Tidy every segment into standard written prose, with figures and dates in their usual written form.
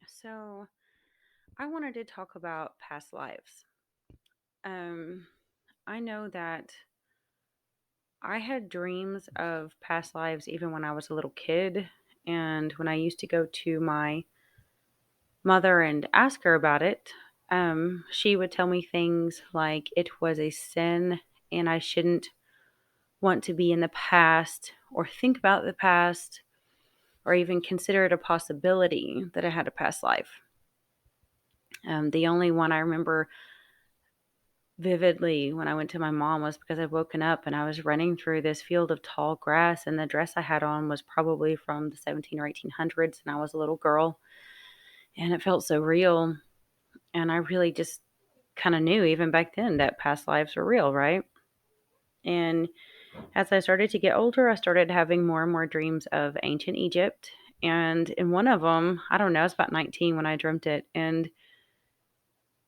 So, I wanted to talk about past lives. Um, I know that I had dreams of past lives even when I was a little kid. And when I used to go to my mother and ask her about it, she would tell me things like it was a sin and I shouldn't want to be in the past or think about the past or even consider it a possibility that I had a past life. The only one I remember vividly when I went to my mom was because I'd woken up and I was running through this field of tall grass, and the dress I had on was probably from the 17 or 1800s, and I was a little girl, and it felt so real. And I really just kind of knew even back then that past lives were real, right? And as I started to get older, I started having more and more dreams of ancient Egypt. And in one of them, I don't know, I was about 19 when I dreamt it. And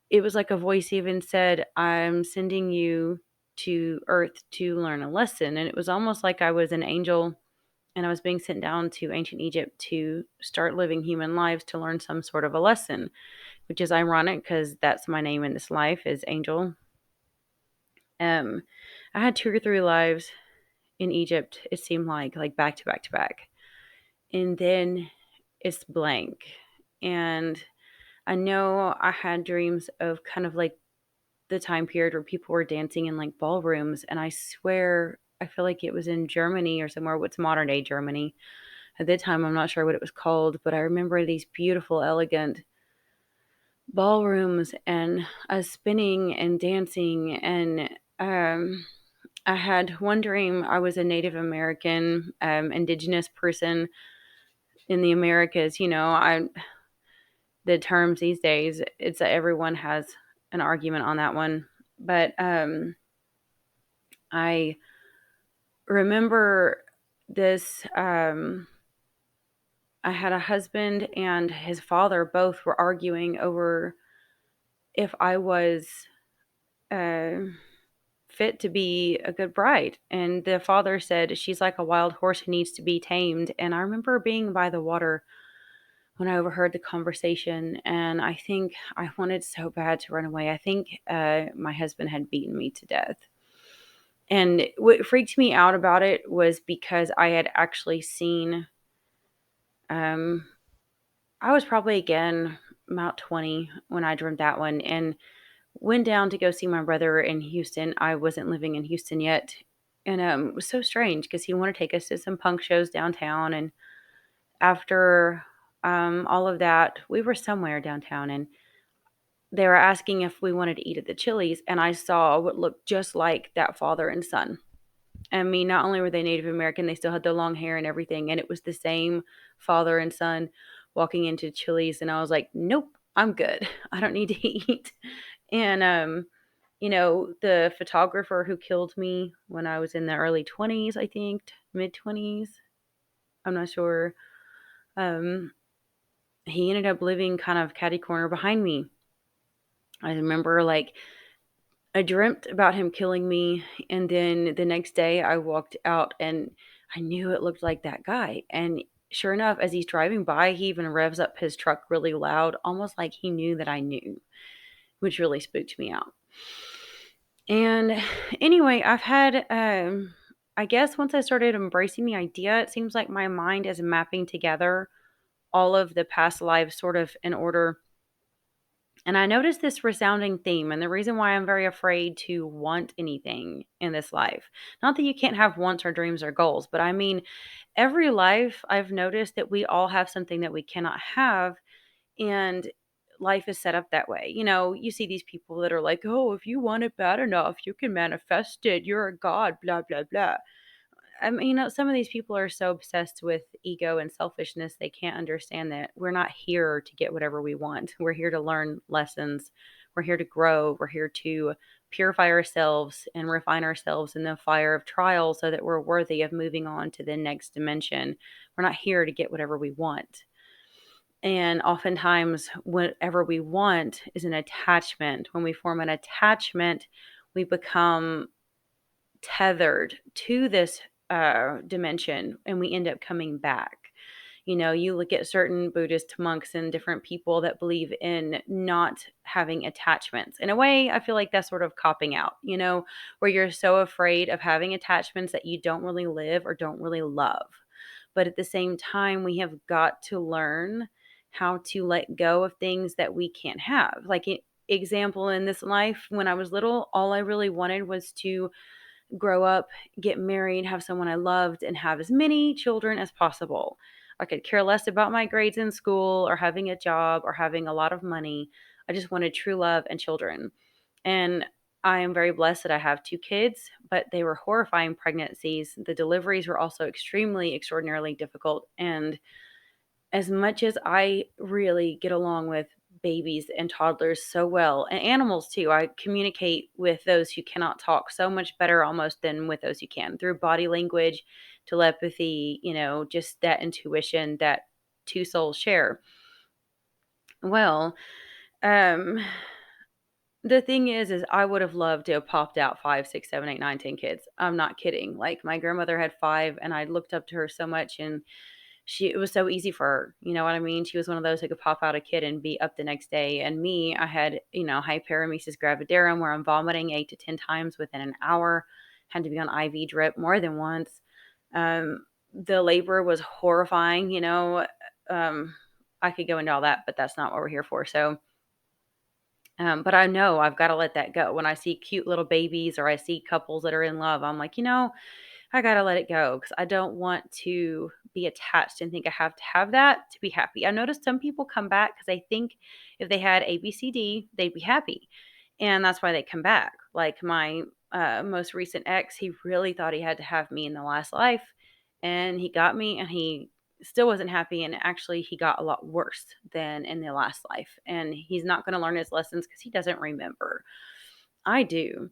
it was like a voice even said, I'm sending you to Earth to learn a lesson. And it was almost like I was an angel and I was being sent down to ancient Egypt to start living human lives to learn some sort of a lesson, which is ironic because that's my name in this life is Angel. Um, I had 2 or 3 lives in Egypt, it seemed like back to back to back. And then it's blank. And I know I had dreams of kind of like the time period where people were dancing in like ballrooms. And I swear, I feel like it was in Germany or somewhere, what's modern day Germany. At that time, I'm not sure what it was called, but I remember these beautiful, elegant ballrooms and us spinning and dancing. And I had one dream I was a Native American, indigenous person in the Americas. The terms these days, it's that everyone has an argument on that one. But I remember this. I had a husband and his father both were arguing over if I was uh, fit to be a good bride. And the father said, she's like a wild horse who needs to be tamed. And I remember being by the water when I overheard the conversation. And I think I wanted so bad to run away. I think my husband had beaten me to death. And what freaked me out about it was because I had actually seen, um, I was probably again about 20 when I dreamed that one and went down to go see my brother in Houston. I wasn't living in Houston yet. And it was so strange because he wanted to take us to some punk shows downtown. And after all of that, we were somewhere downtown and they were asking if we wanted to eat at the Chili's. And I saw what looked just like that father and son. I mean, not only were they Native American, they still had the long hair and everything, and it was the same father and son walking into Chili's, and I was like, "Nope, I'm good. I don't need to eat." And the photographer who killed me when I was in the early 20s, I think, mid 20s, I'm not sure. Um, he ended up living kind of catty corner behind me. I remember like I dreamt about him killing me, and then the next day I walked out and I knew it looked like that guy. And sure enough, as he's driving by, he even revs up his truck really loud, almost like he knew that I knew, which really spooked me out. And anyway, I've had, I guess once I started embracing the idea, it seems like my mind is mapping together all of the past lives sort of in order. And I noticed this resounding theme, and the reason why I'm very afraid to want anything in this life. Not that you can't have wants or dreams or goals, but I mean, every life I've noticed that we all have something that we cannot have, and life is set up that way. You see these people that are like, oh, if you want it bad enough, you can manifest it. You're a god, blah, blah, blah. I mean, some of these people are so obsessed with ego and selfishness, they can't understand that we're not here to get whatever we want. We're here to learn lessons. We're here to grow. We're here to purify ourselves and refine ourselves in the fire of trial so that we're worthy of moving on to the next dimension. We're not here to get whatever we want. And oftentimes, whatever we want is an attachment. When we form an attachment, we become tethered to this dimension, and we end up coming back. You look at certain Buddhist monks and different people that believe in not having attachments. In a way, I feel like that's sort of copping out, where you're so afraid of having attachments that you don't really live or don't really love. But at the same time, we have got to learn how to let go of things that we can't have. Like, example, in this life, when I was little, all I really wanted was to grow up, get married, have someone I loved, and have as many children as possible. I could care less about my grades in school or having a job or having a lot of money. I just wanted true love and children. And I am very blessed that I have two kids, but they were horrifying pregnancies. The deliveries were also extremely, extraordinarily difficult. And as much as I really get along with babies and toddlers so well, and animals too, I communicate with those who cannot talk so much better almost than with those who can, through body language, telepathy, just that intuition that two souls share. Well, um, the thing is I would have loved to have popped out 5, 6, 7, 8, 9, 10 kids. I'm not kidding. Like, my grandmother had 5, and I looked up to her so much, and it was so easy for her. You know what I mean? She was one of those who could pop out a kid and be up the next day. And me, I had, hyperemesis gravidarum, where I'm vomiting 8 to 10 times within an hour. Had to be on IV drip more than once. The labor was horrifying. I could go into all that, but that's not what we're here for. So, but I know I've got to let that go. When I see cute little babies or I see couples that are in love, I'm like, I gotta let it go because I don't want to be attached and think I have to have that to be happy. I noticed some people come back because they think if they had ABCD, they'd be happy. And that's why they come back. Like, my most recent ex, he really thought he had to have me in the last life. And he got me, and he still wasn't happy. And actually, he got a lot worse than in the last life. And he's not going to learn his lessons because he doesn't remember. I do.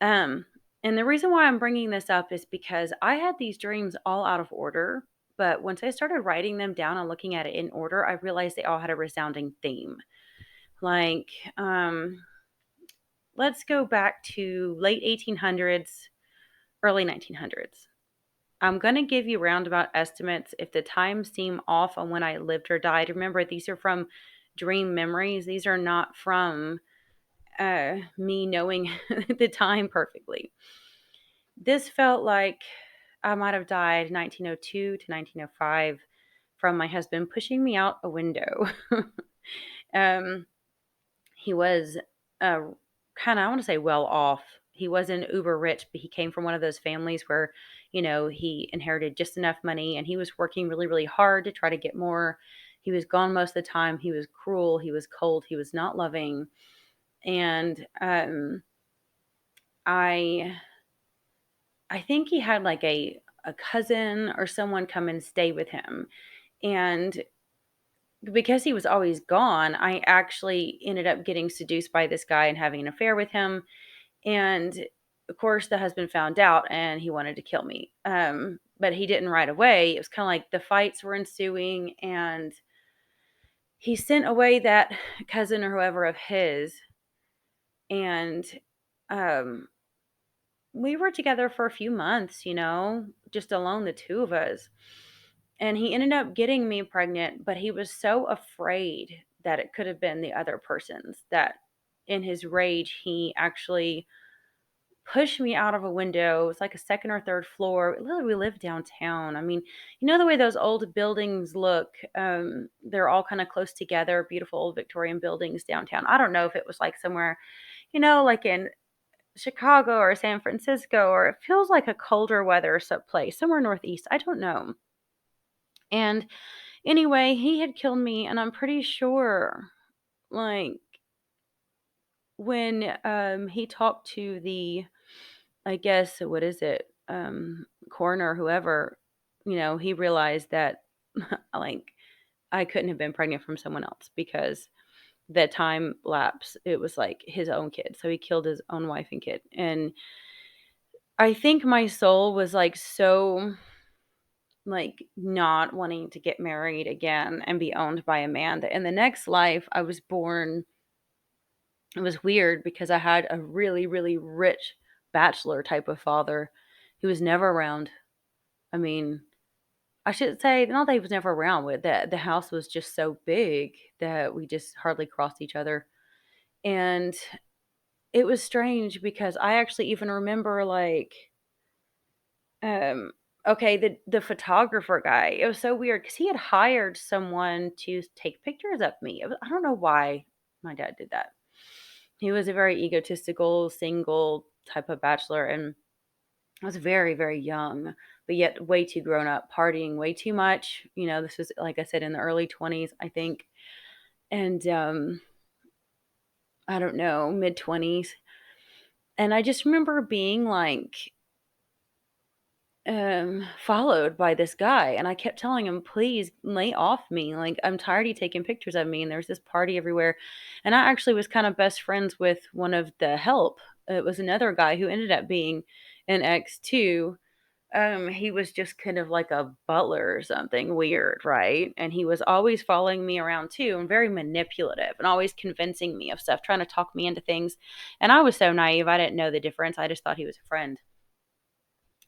Um, and the reason why I'm bringing this up is because I had these dreams all out of order, but once I started writing them down and looking at it in order, I realized they all had a resounding theme. Like, let's go back to late 1800s, early 1900s. I'm going to give you roundabout estimates. If the times seem off on when I lived or died, remember, these are from dream memories. These are not from me knowing the time perfectly. This felt like I might have died 1902 to 1905 from my husband pushing me out a window. um, he was kind of, I want to say, well off. He wasn't uber rich, but he came from one of those families where, he inherited just enough money, and he was working really, really hard to try to get more. He was gone most of the time. He was cruel. He was cold. He was not loving. And I I think he had like a cousin or someone come and stay with him. And because he was always gone, I actually ended up getting seduced by this guy and having an affair with him. And of course, the husband found out and he wanted to kill me. But he didn't right away. It was kind of like the fights were ensuing, and he sent away that cousin or whoever of his. And um, we were together for a few months, just alone, the two of us. And he ended up getting me pregnant, but he was so afraid that it could have been the other person's that in his rage, he actually pushed me out of a window. It was like a second or third floor. Literally, we lived downtown. I mean, the way those old buildings look, they're all kind of close together, beautiful old Victorian buildings downtown. I don't know if it was like somewhere, like in Chicago or San Francisco, or it feels like a colder weather place, somewhere northeast. I don't know. And anyway, he had killed me, and I'm pretty sure, like, when he talked to the, I guess, what is it, coroner, whoever, he realized that, like, I couldn't have been pregnant from someone else because the time lapse, it was like his own kid. So he killed his own wife and kid. And I think my soul was like so, like, not wanting to get married again and be owned by a man, that in the next life I was born. It was weird because I had a really, really rich bachelor type of father who was never around. I mean, I should say not that he was never around, but that the house was just so big that we just hardly crossed each other. And it was strange because I actually even remember like um okay, the photographer guy. It was so weird cuz he had hired someone to take pictures of me. I don't know why my dad did that. He was a very egotistical, single type of bachelor, and I was very, very young, but yet way too grown up, partying way too much. This was, like I said, in the early 20s, I think. And I don't know, mid 20s. And I just remember being like followed by this guy, and I kept telling him, please lay off me, like I'm tired of you taking pictures of me, and there's this party everywhere. And I actually was kind of best friends with one of the help. It was another guy who ended up being an ex too. He was just kind of like a butler or something weird, right? And he was always following me around too, and very manipulative, and always convincing me of stuff, trying to talk me into things. And I was so naive, I didn't know the difference. I just thought he was a friend.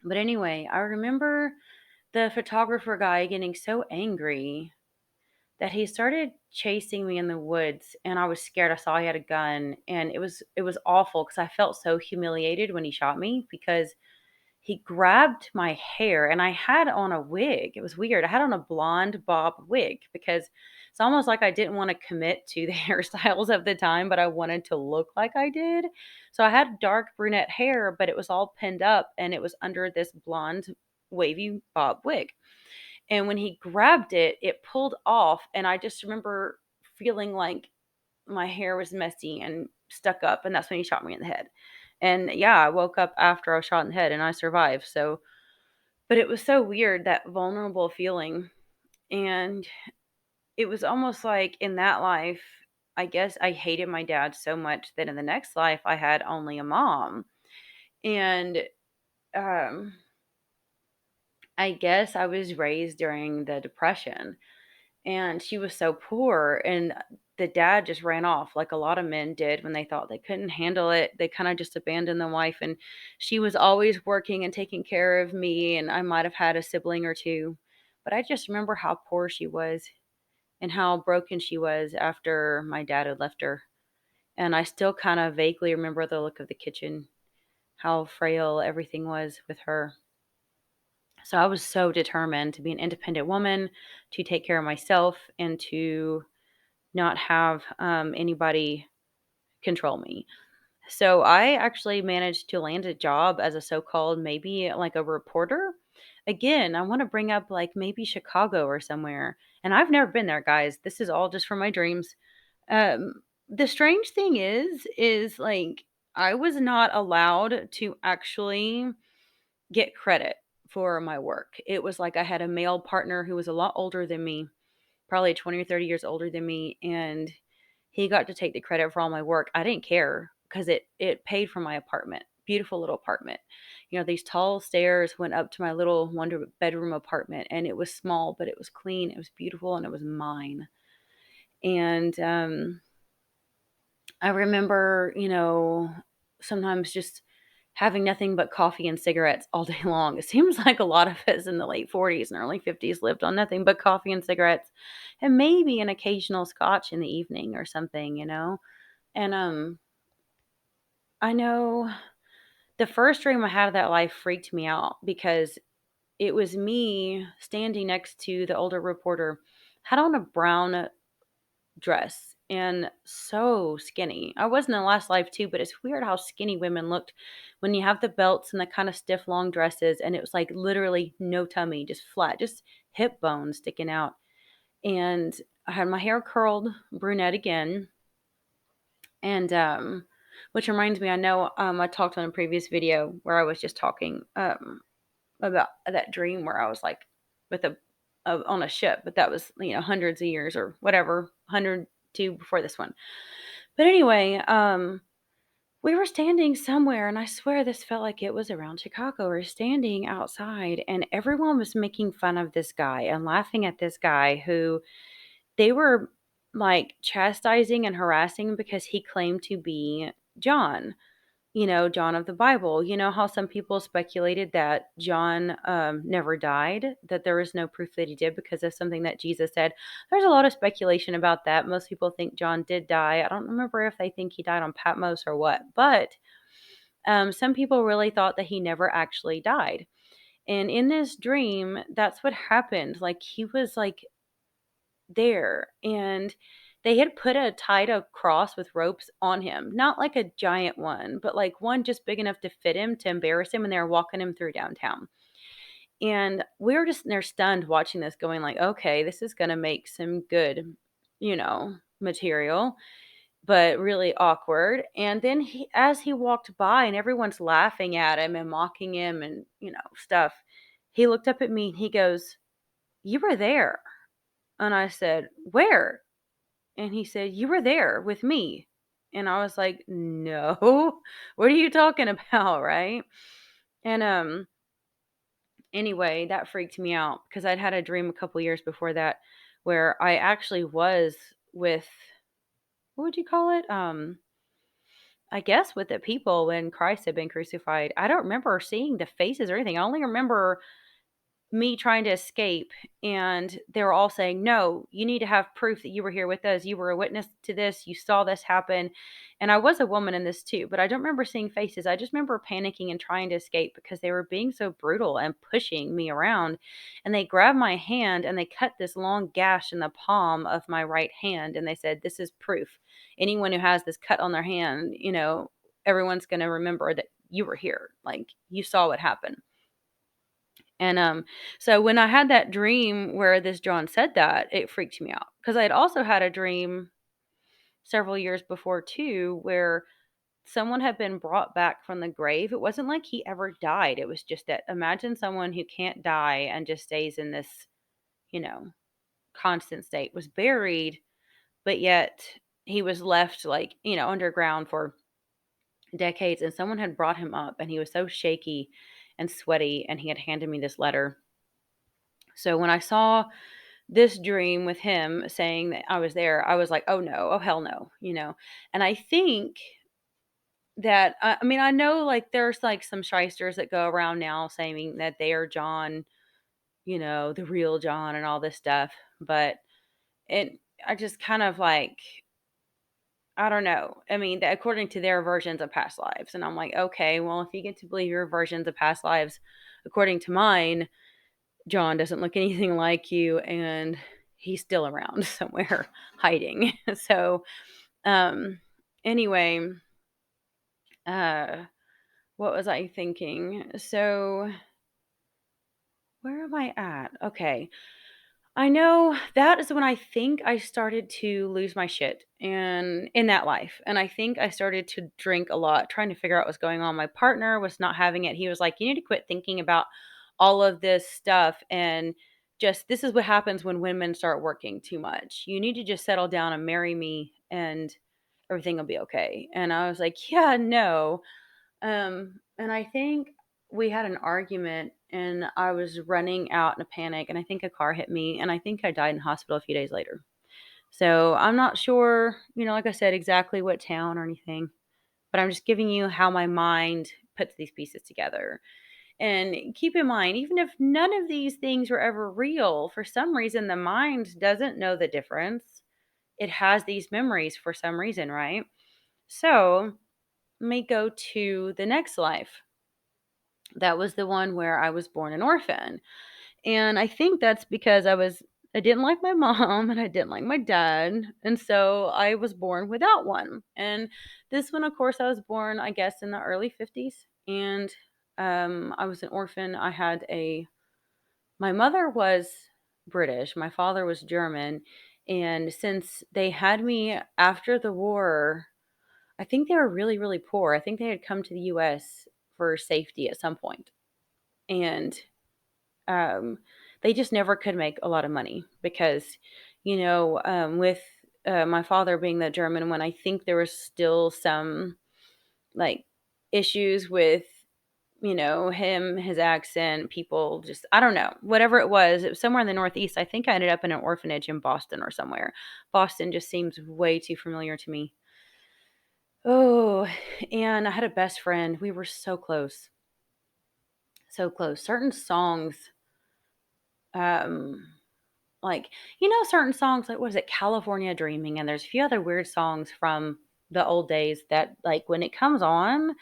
But anyway, I remember the photographer guy getting so angry that he started chasing me in the woods, and I was scared. I saw he had a gun, and it was awful because I felt so humiliated when he shot me because he grabbed my hair, and I had on a wig. It was weird. I had on a blonde bob wig because it's almost like I didn't want to commit to the hairstyles of the time, but I wanted to look like I did. So I had dark brunette hair, but it was all pinned up and it was under this blonde wavy bob wig. And when he grabbed it, it pulled off, and I just remember feeling like my hair was messy and stuck up, and that's when he shot me in the head. And yeah, I woke up after I was shot in the head and I survived. So, but it was so weird, that vulnerable feeling. And it was almost like in that life, I guess I hated my dad so much that in the next life I had only a mom. And um I guess I was raised during the depression, and she was so poor, and the dad just ran off like a lot of men did when they thought they couldn't handle it. They kind of just abandoned the wife, and she was always working and taking care of me, and I might have had a sibling or two, but I just remember how poor she was and how broken she was after my dad had left her. And I still kind of vaguely remember the look of the kitchen, how frail everything was with her. So I was so determined to be an independent woman, to take care of myself, and to not have anybody control me. So I actually managed to land a job as a so-called, maybe like a reporter. Again, I want to bring up like maybe Chicago or somewhere. And I've never been there, guys. This is all just from my dreams. The strange thing is like I was not allowed to actually get credit for my work. It was like I had a male partner who was a lot older than me, probably 20 or 30 years older than me, and he got to take the credit for all my work. I didn't care because it paid for my apartment. Beautiful little apartment. These tall stairs went up to my little one bedroom apartment, and it was small, but it was clean, it was beautiful, and it was mine. And I remember, sometimes just having nothing but coffee and cigarettes all day long. It seems like a lot of us in the late 40s and early 50s lived on nothing but coffee and cigarettes, and maybe an occasional scotch in the evening or something. And I know the first dream I had of that life freaked me out because it was me standing next to the older reporter, had on a brown dress and so skinny. I was in the last life too, but it's weird how skinny women looked when you have the belts and the kind of stiff long dresses, and it was like literally no tummy, just flat, just hip bone sticking out. And I had my hair curled brunette again. And which reminds me, I know I talked on a previous video where I was just talking about that dream where I was like with a on a ship, but that was hundreds of years or whatever, 102 before this one. But anyway, we were standing somewhere, and I swear this felt like it was around Chicago. We were standing outside, and everyone was making fun of this guy and laughing at this guy who they were like chastising and harassing because he claimed to be John. John of the Bible. You know how some people speculated that John never died, that there is no proof that he did because of something that Jesus said. There's a lot of speculation about that. Most people think John did die. I don't remember if they think he died on Patmos or what, but some people really thought that he never actually died. And in this dream, that's what happened. Like he was like there, and they had tied a cross with ropes on him, not like a giant one, but like one just big enough to fit him, to embarrass him, and they were walking him through downtown. And we were just they're stunned watching this, going like, okay, this is gonna make some good, material, but really awkward. And then as he walked by and everyone's laughing at him and mocking him and stuff, he looked up at me and he goes, "You were there." And I said, "Where?" And he said, "You were there with me." And I was like, "No, what are you talking about?" Right. And anyway, that freaked me out because I'd had a dream a couple years before that where I actually was with, what would you call it? I guess with the people when Christ had been crucified. I don't remember seeing the faces or anything. I only remember me trying to escape, and they were all saying, "No, you need to have proof that you were here with us. You were a witness to this. You saw this happen." And I was a woman in this too, but I don't remember seeing faces. I just remember panicking and trying to escape because they were being so brutal and pushing me around. And they grabbed my hand and they cut this long gash in the palm of my right hand, and they said, "This is proof. Anyone who has this cut on their hand, everyone's going to remember that you were here. Like you saw what happened." And so when I had that dream where this John said that, it freaked me out because I had also had a dream several years before too, where someone had been brought back from the grave. It wasn't like he ever died. It was just that, imagine someone who can't die and just stays in this, you know, constant state, was buried, but yet he was left like, underground for decades, and someone had brought him up and he was so shaky and sweaty, and he had handed me this letter. So when I saw this dream with him saying that I was there, I was like, "Oh no, oh hell no." And I think that, I mean, I know like there's like some shysters that go around now saying that they are John, the real John and all this stuff. But I just kind of like, I don't know. I mean, that according to their versions of past lives. And I'm like, okay, well, if you get to believe your versions of past lives, according to mine, John doesn't look anything like you, and he's still around somewhere hiding. So, um, anyway, uh, what was I thinking? So, where am I at? Okay. I know that is when I think I started to lose my shit and in that life. And I think I started to drink a lot, trying to figure out what's going on. My partner was not having it. He was like, "You need to quit thinking about all of this stuff, and just this is what happens when women start working too much. You need to just settle down and marry me, and everything will be okay." And I was like, "Yeah, no." And I think we had an argument, and I was running out in a panic, and I think a car hit me, and I think I died in hospital a few days later. So I'm not sure, like I said, exactly what town or anything, but I'm just giving you how my mind puts these pieces together. And keep in mind, even if none of these things were ever real, for some reason the mind doesn't know the difference. It has these memories for some reason, right? So let me go to the next life. That was the one where I was born an orphan. And I think that's because I didn't like my mom and I didn't like my dad. And so I was born without one. And this one, of course, I was born, I guess, in the early 50s. And I was an orphan. My mother was British, my father was German. And since they had me after the war, I think they were really, really poor. I think they had come to the US for safety at some point. And um, they just never could make a lot of money because, with my father being the German one, I think there was still some like issues with, him, his accent, people just, I don't know, whatever it was somewhere in the Northeast. I think I ended up in an orphanage in Boston or somewhere. Boston just seems way too familiar to me. Oh, and I had a best friend. We were so close. So close. Certain songs, um, like, certain songs, like, what is it, California Dreaming, and there's a few other weird songs from the old days that, like, when it comes on,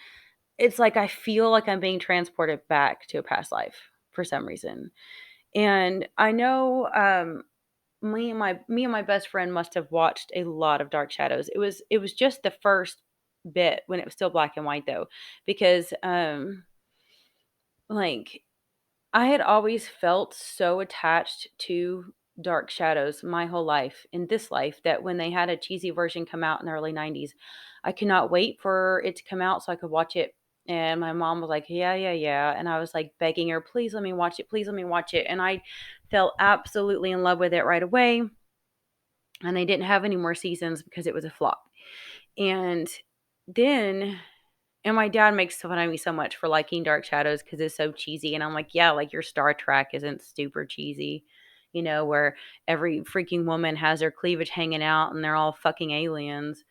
it's like I feel like I'm being transported back to a past life for some reason. And I know, me and my best friend must have watched a lot of Dark Shadows. It was just the first bit when it was still black and white though, because like I had always felt so attached to Dark Shadows my whole life in this life that when they had a cheesy version come out in the early 90s, I could not wait for it to come out so I could watch it. And my mom was like, "Yeah, yeah, yeah." And I was like begging her, "Please let me watch it. Please let me watch it." And I fell absolutely in love with it right away. And they didn't have any more seasons because it was a flop. And then and my dad makes fun of me so much for liking Dark Shadows because it's so cheesy, and I'm like, "Yeah, like your Star Trek isn't super cheesy, where every freaking woman has their cleavage hanging out and they're all fucking aliens."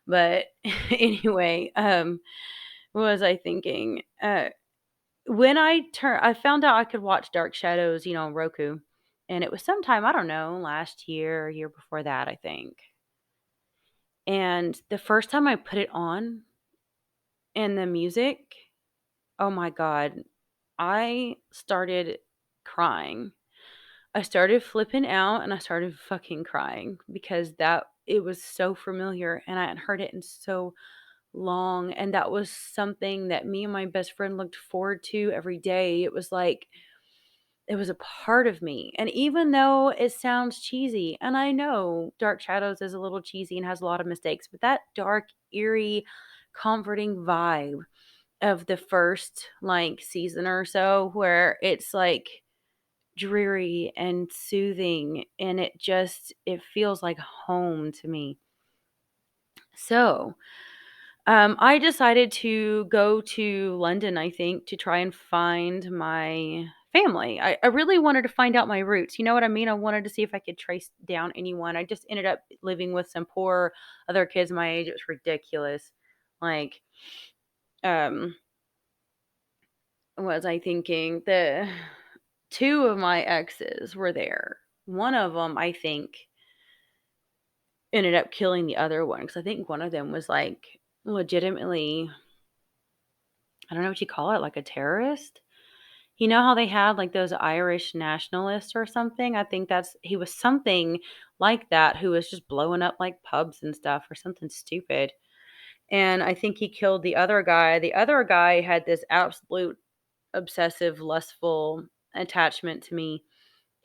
But anyway, what was I thinking? When I found out I could watch Dark Shadows, on Roku, and it was sometime, I don't know, last year, year before that, I think. And the first time I put it on and the music, oh my god, I started crying. I started flipping out and I started fucking crying because that it was so familiar and I hadn't heard it in so long, and that was something that me and my best friend looked forward to every day. It was like it was a part of me. And even though it sounds cheesy, and I know Dark Shadows is a little cheesy and has a lot of mistakes, but that dark, eerie, comforting vibe of the first like season or so where it's like dreary and soothing and it feels like home to me. So, I decided to go to London, I think, to try and find my family. I really wanted to find out my roots. You know what I mean? I wanted to see if I could trace down anyone. I just ended up living with some poor other kids my age. It was ridiculous. Like, um, what was I thinking? The two of my exes were there. One of them, I think, ended up killing the other one because I think one of them was like legitimately, I don't know what you call it, like a terrorist. You know how they had like those Irish nationalists or something? I think he was something like that who was just blowing up like pubs and stuff or something stupid. And I think he killed the other guy. The other guy had this absolute obsessive, lustful attachment to me.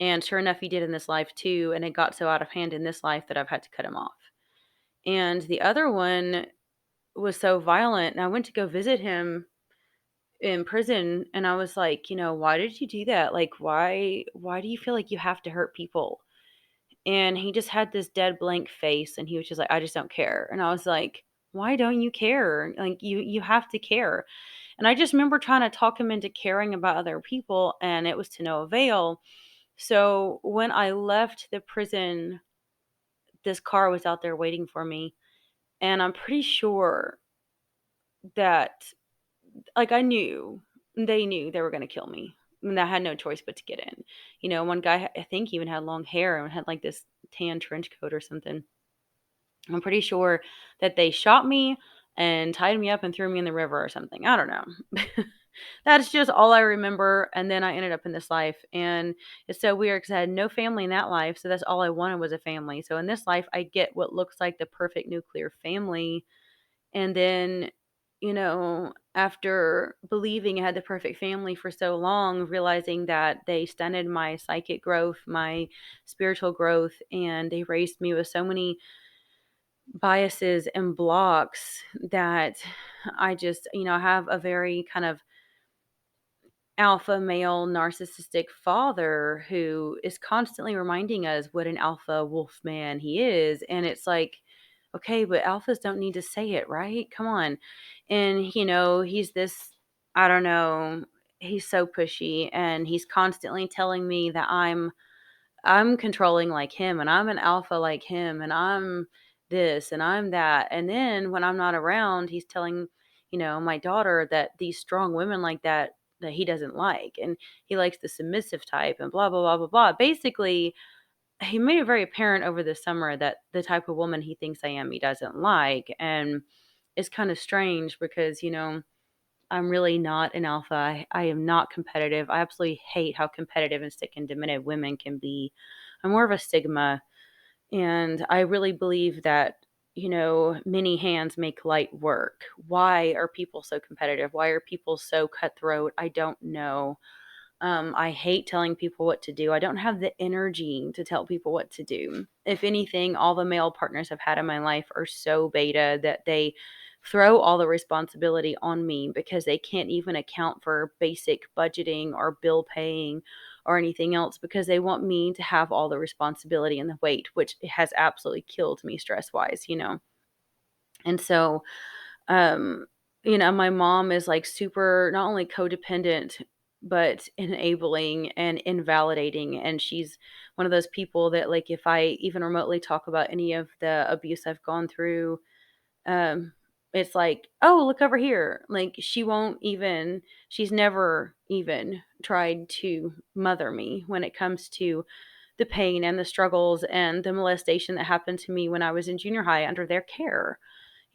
And sure enough, he did in this life too. And it got so out of hand in this life that I've had to cut him off. And the other one was so violent. And I went to go visit him in prison and I was like, why did you do that? Like why do you feel like you have to hurt people? And he just had this dead blank face and he was just like, I just don't care. And I was like, why don't you care? Like you have to care. And I just remember trying to talk him into caring about other people and it was to no avail. So when I left the prison, this car was out there waiting for me. And I'm pretty sure that, like, I knew they knew they were gonna kill me, and I had no choice but to get in. One guy, I think, even had long hair and had, like, this tan trench coat or something. I'm pretty sure that they shot me and tied me up and threw me in the river or something. I don't know. That's just all I remember, and then I ended up in this life, and it's so weird because I had no family in that life, so that's all I wanted was a family. So in this life, I get what looks like the perfect nuclear family, and then, after believing I had the perfect family for so long, realizing that they stunted my psychic growth, my spiritual growth, and they raised me with so many biases and blocks that I just, have a very kind of alpha male narcissistic father who is constantly reminding us what an alpha wolf man he is. And it's like, okay, but alphas don't need to say it, right? Come on. And, he's this, I don't know, he's so pushy and he's constantly telling me that I'm controlling like him and I'm an alpha like him and I'm this and I'm that. And then when I'm not around, he's telling, my daughter that these strong women like that he doesn't like. And he likes the submissive type and blah, blah, blah, blah, blah. Basically, he made it very apparent over the summer that the type of woman he thinks I am, he doesn't like. And it's kind of strange because, I'm really not an alpha. I am not competitive. I absolutely hate how competitive and sick and demented women can be. I'm more of a sigma. And I really believe that, many hands make light work. Why are people so competitive? Why are people so cutthroat? I don't know. I hate telling people what to do. I don't have the energy to tell people what to do. If anything, all the male partners I've had in my life are so beta that they throw all the responsibility on me because they can't even account for basic budgeting or bill paying or anything else because they want me to have all the responsibility and the weight, which has absolutely killed me stress wise. And so, um, my mom is like super not only codependent, but enabling and invalidating. And she's one of those people that, like, if I even remotely talk about any of the abuse I've gone through, um, it's like, oh, look over here. Like, she's never even tried to mother me when it comes to the pain and the struggles and the molestation that happened to me when I was in junior high under their care.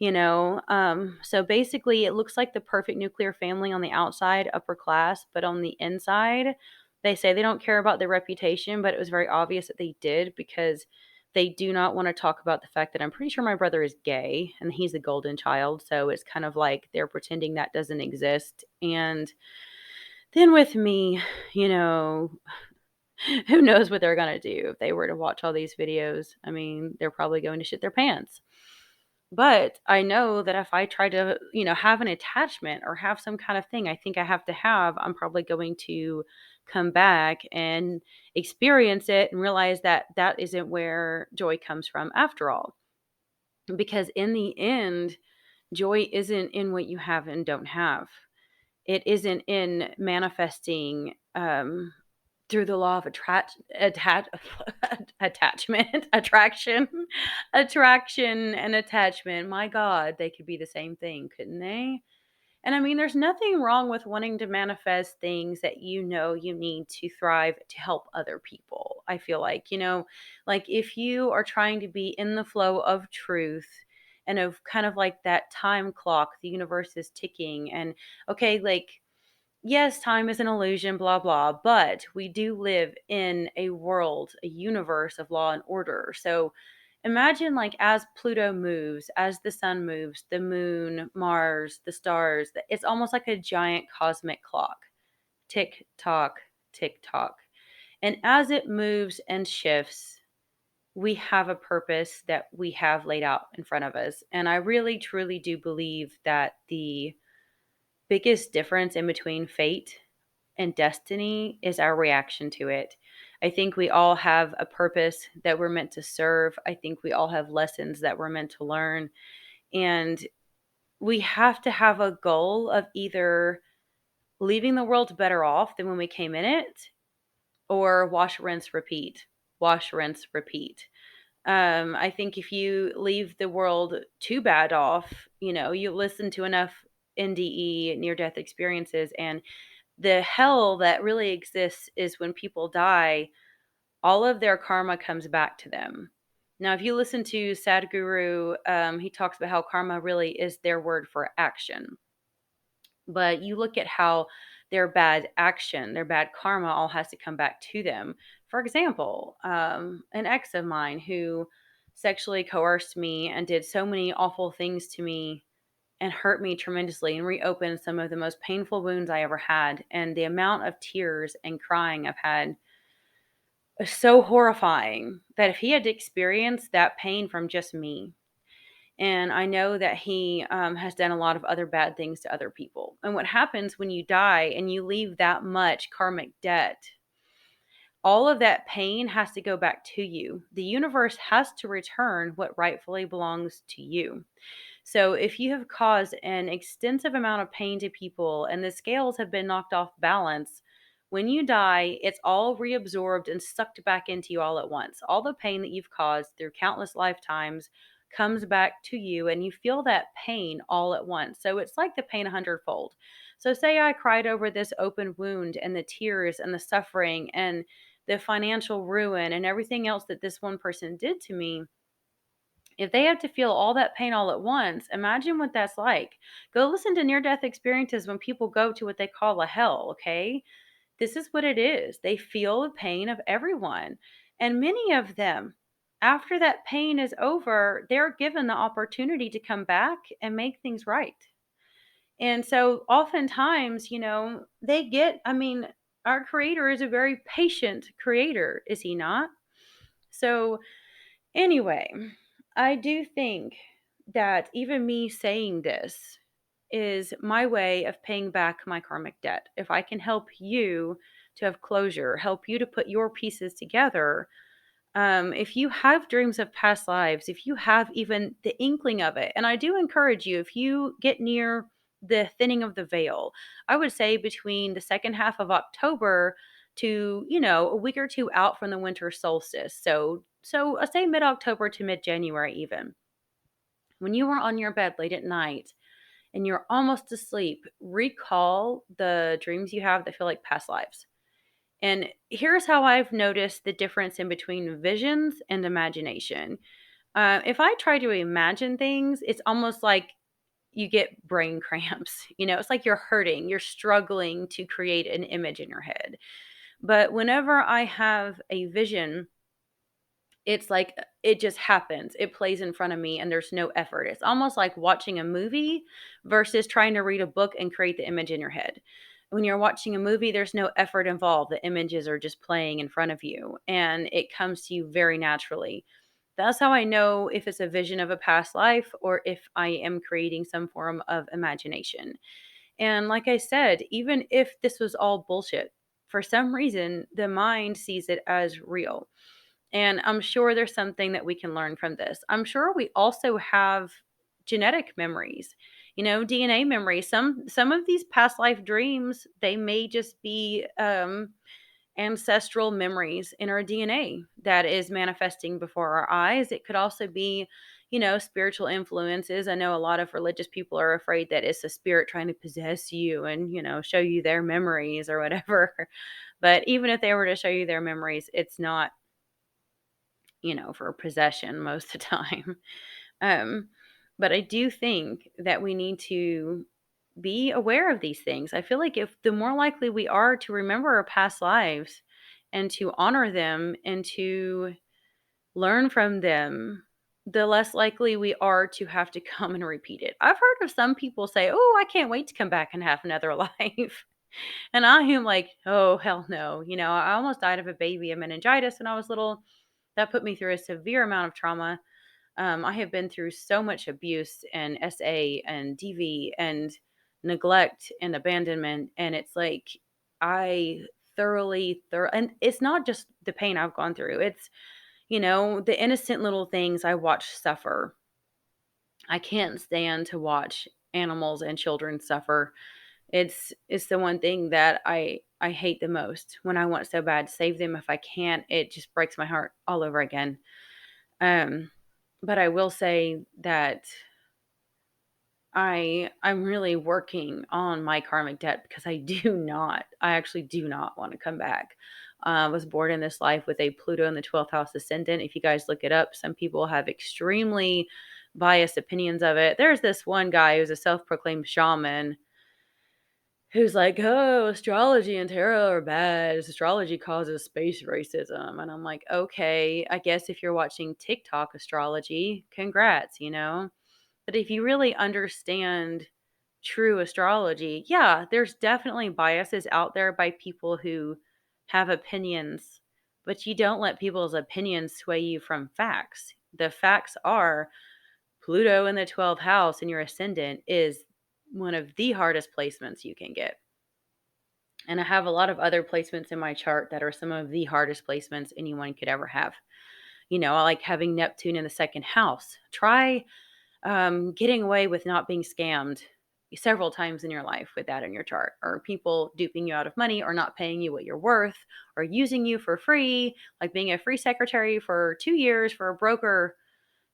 So basically it looks like the perfect nuclear family on the outside, upper class, but on the inside they say they don't care about their reputation, but it was very obvious that they did because they do not want to talk about the fact that I'm pretty sure my brother is gay and he's the golden child. So it's kind of like they're pretending that doesn't exist. And then with me, you know who knows what they're going to do if they were to watch all these videos. I mean, they're probably going to shit their pants. But I know that if I try to, have an attachment or have some kind of thing I think I have to have, I'm probably going to come back and experience it and realize that that isn't where joy comes from after all. Because in the end, joy isn't in what you have and don't have. It isn't in manifesting through the law of attachment, attraction, and attachment. My God, they could be the same thing, couldn't they? And I mean, there's nothing wrong with wanting to manifest things that you need to thrive to help other people. I feel like if you are trying to be in the flow of truth and of kind of like that time clock, the universe is ticking, and okay, like, yes, time is an illusion, blah, blah, but we do live in a world, a universe of law and order. So imagine, like, as Pluto moves, as the sun moves, the moon, Mars, the stars, it's almost like a giant cosmic clock. Tick tock, tick tock. And as it moves and shifts, we have a purpose that we have laid out in front of us. And I really, truly do believe that the biggest difference in between fate and destiny is our reaction to it. I think we all have a purpose that we're meant to serve. I think we all have lessons that we're meant to learn. And we have to have a goal of either leaving the world better off than when we came in it, or wash, rinse, repeat. Wash, rinse, repeat. I think if you leave the world too bad off, you listen to enough NDE, near death experiences, and the hell that really exists is when people die, all of their karma comes back to them. Now, if you listen to Sadhguru, he talks about how karma really is their word for action. But you look at how their bad action, their bad karma all has to come back to them. For example, an ex of mine who sexually coerced me and did so many awful things to me and hurt me tremendously and reopened some of the most painful wounds I ever had. And the amount of tears and crying I've had is so horrifying that if he had to experience that pain from just me, and I know that he has done a lot of other bad things to other people. And what happens when you die and you leave that much karmic debt, all of that pain has to go back to you. The universe has to return what rightfully belongs to you. So if you have caused an extensive amount of pain to people and the scales have been knocked off balance, when you die, it's all reabsorbed and sucked back into you all at once. All the pain that you've caused through countless lifetimes comes back to you and you feel that pain all at once. So it's like the pain a hundredfold. So, say I cried over this open wound and the tears and the suffering and the financial ruin and everything else that this one person did to me. If they have to feel all that pain all at once, imagine what that's like. Go listen to near death experiences when people go to what they call a hell, okay? This is what it is. They feel the pain of everyone. And many of them, after that pain is over, they're given the opportunity to come back and make things right. And so oftentimes, they get, I mean, our creator is a very patient creator, is he not? So, anyway, I do think that even me saying this is my way of paying back my karmic debt. If I can help you to have closure, help you to put your pieces together, if you have dreams of past lives, if you have even the inkling of it, and I do encourage you, if you get near the thinning of the veil, I would say between the second half of October to, a week or two out from the winter solstice. So I say mid-October to mid-January even. When you are on your bed late at night and you're almost asleep, recall the dreams you have that feel like past lives. And here's how I've noticed the difference in between visions and imagination. If I try to imagine things, it's almost like you get brain cramps. It's like you're hurting, you're struggling to create an image in your head. But whenever I have a vision, it's like it just happens. It plays in front of me and there's no effort. It's almost like watching a movie versus trying to read a book and create the image in your head. When you're watching a movie, there's no effort involved. The images are just playing in front of you and it comes to you very naturally. That's how I know if it's a vision of a past life or if I am creating some form of imagination. And like I said, even if this was all bullshit, for some reason, the mind sees it as real. And I'm sure there's something that we can learn from this. I'm sure we also have genetic memories, DNA memories. Some of these past life dreams, they may just be ancestral memories in our DNA that is manifesting before our eyes. It could also be, spiritual influences. I know a lot of religious people are afraid that it's a spirit trying to possess you and, show you their memories or whatever. But even if they were to show you their memories, it's not, for possession most of the time. Um, but I do think that we need to be aware of these things. I feel like if the more likely we are to remember our past lives and to honor them and to learn from them, the less likely we are to have to come and repeat it. I've heard of some people say, "Oh, I can't wait to come back and have another life." And I am like, "Oh, hell no." I almost died of a baby of meningitis when I was little. That put me through a severe amount of trauma. I have been through so much abuse and SA and DV and neglect and abandonment. And it's like, I and it's not just the pain I've gone through. It's, the innocent little things I watch suffer. I can't stand to watch animals and children suffer. It's the one thing that I hate the most. When I want so bad to save them, if I can't, it just breaks my heart all over again. Um, but I will say that I'm really working on my karmic debt because I actually do not want to come back. I was born in this life with a Pluto in the 12th house ascendant. If you guys look it up, some people have extremely biased opinions of it. There's this one guy who's a self-proclaimed shaman who's like, "Oh, astrology and tarot are bad. Astrology causes space racism." And I'm like, "Okay, I guess if you're watching TikTok astrology, congrats. But if you really understand true astrology, yeah, there's definitely biases out there by people who have opinions, but you don't let people's opinions sway you from facts. The facts are Pluto in the 12th house in your ascendant is one of the hardest placements you can get. And I have a lot of other placements in my chart that are some of the hardest placements anyone could ever have. I like having Neptune in the second house. Try getting away with not being scammed several times in your life with that in your chart, or people duping you out of money, or not paying you what you're worth, or using you for free, like being a free secretary for 2 years for a broker.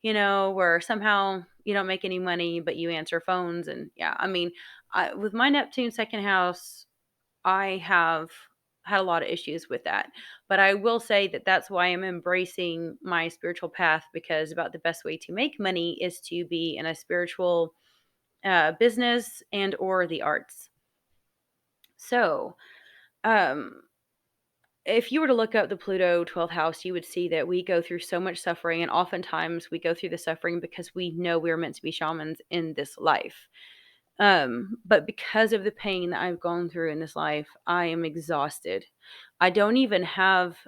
where somehow you don't make any money, but you answer phones. And yeah, I mean, with my Neptune second house, I have had a lot of issues with that. But I will say that that's why I'm embracing my spiritual path, because about the best way to make money is to be in a spiritual business and or the arts. So, um, if you were to look up the Pluto 12th house, you would see that we go through so much suffering, and oftentimes we go through the suffering because we know we're meant to be shamans in this life. But because of the pain that I've gone through in this life, I am exhausted. I don't even have,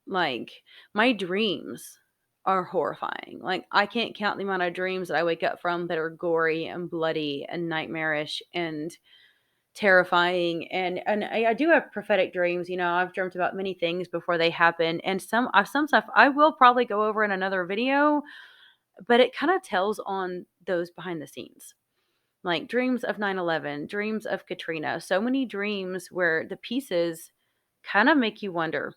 like, my dreams are horrifying. Like, I can't count the amount of dreams that I wake up from that are gory and bloody and nightmarish and terrifying. And I do have prophetic dreams. I've dreamt about many things before they happen, and some stuff I will probably go over in another video, but it kind of tells on those behind the scenes, like dreams of 9/11, dreams of Katrina, so many dreams where the pieces kind of make you wonder,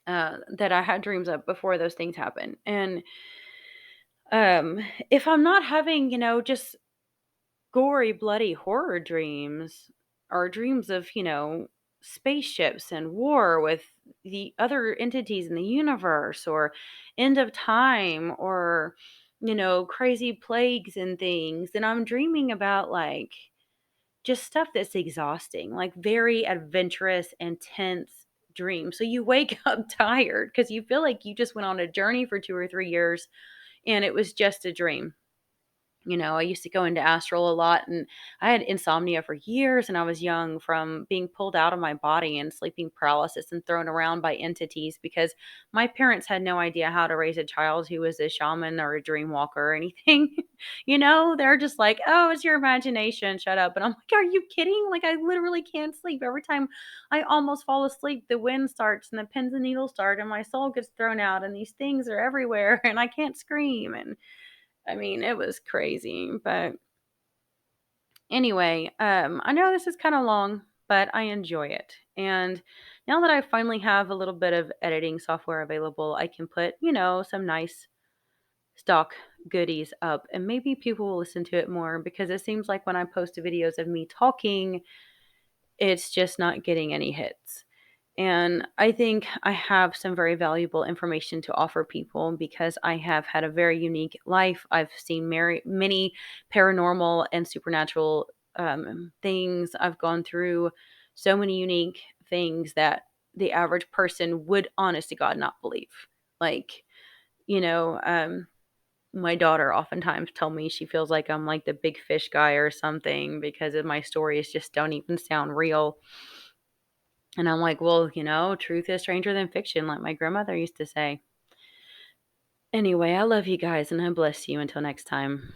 that I had dreams of before those things happen. And um if I'm not having, just gory, bloody horror dreams, or dreams of, spaceships and war with the other entities in the universe, or end of time, or, crazy plagues and things, then I'm dreaming about, like, just stuff that's exhausting, like very adventurous, intense dreams. So you wake up tired because you feel like you just went on a journey for 2 or 3 years and it was just a dream. I used to go into astral a lot, and I had insomnia for years, and I was young, from being pulled out of my body and sleeping paralysis and thrown around by entities, because my parents had no idea how to raise a child who was a shaman or a dream walker or anything. They're just like, "Oh, it's your imagination. Shut up." And I'm like, "Are you kidding? Like, I literally can't sleep. Every time I almost fall asleep, the wind starts and the pins and needles start and my soul gets thrown out and these things are everywhere and I can't scream." And I mean, it was crazy. But anyway, I know this is kind of long, but I enjoy it. And now that I finally have a little bit of editing software available, I can put, some nice stock goodies up, and maybe people will listen to it more, because it seems like when I post videos of me talking, it's just not getting any hits. And I think I have some very valuable information to offer people, because I have had a very unique life. I've seen many paranormal and supernatural things. I've gone through so many unique things that the average person would, honest to God, not believe. Like, you know, um, my daughter oftentimes tell me she feels like I'm like the big fish guy or something, because of my stories just don't even sound real. And I'm like, well, truth is stranger than fiction, like my grandmother used to say. Anyway, I love you guys and I bless you. Until next time.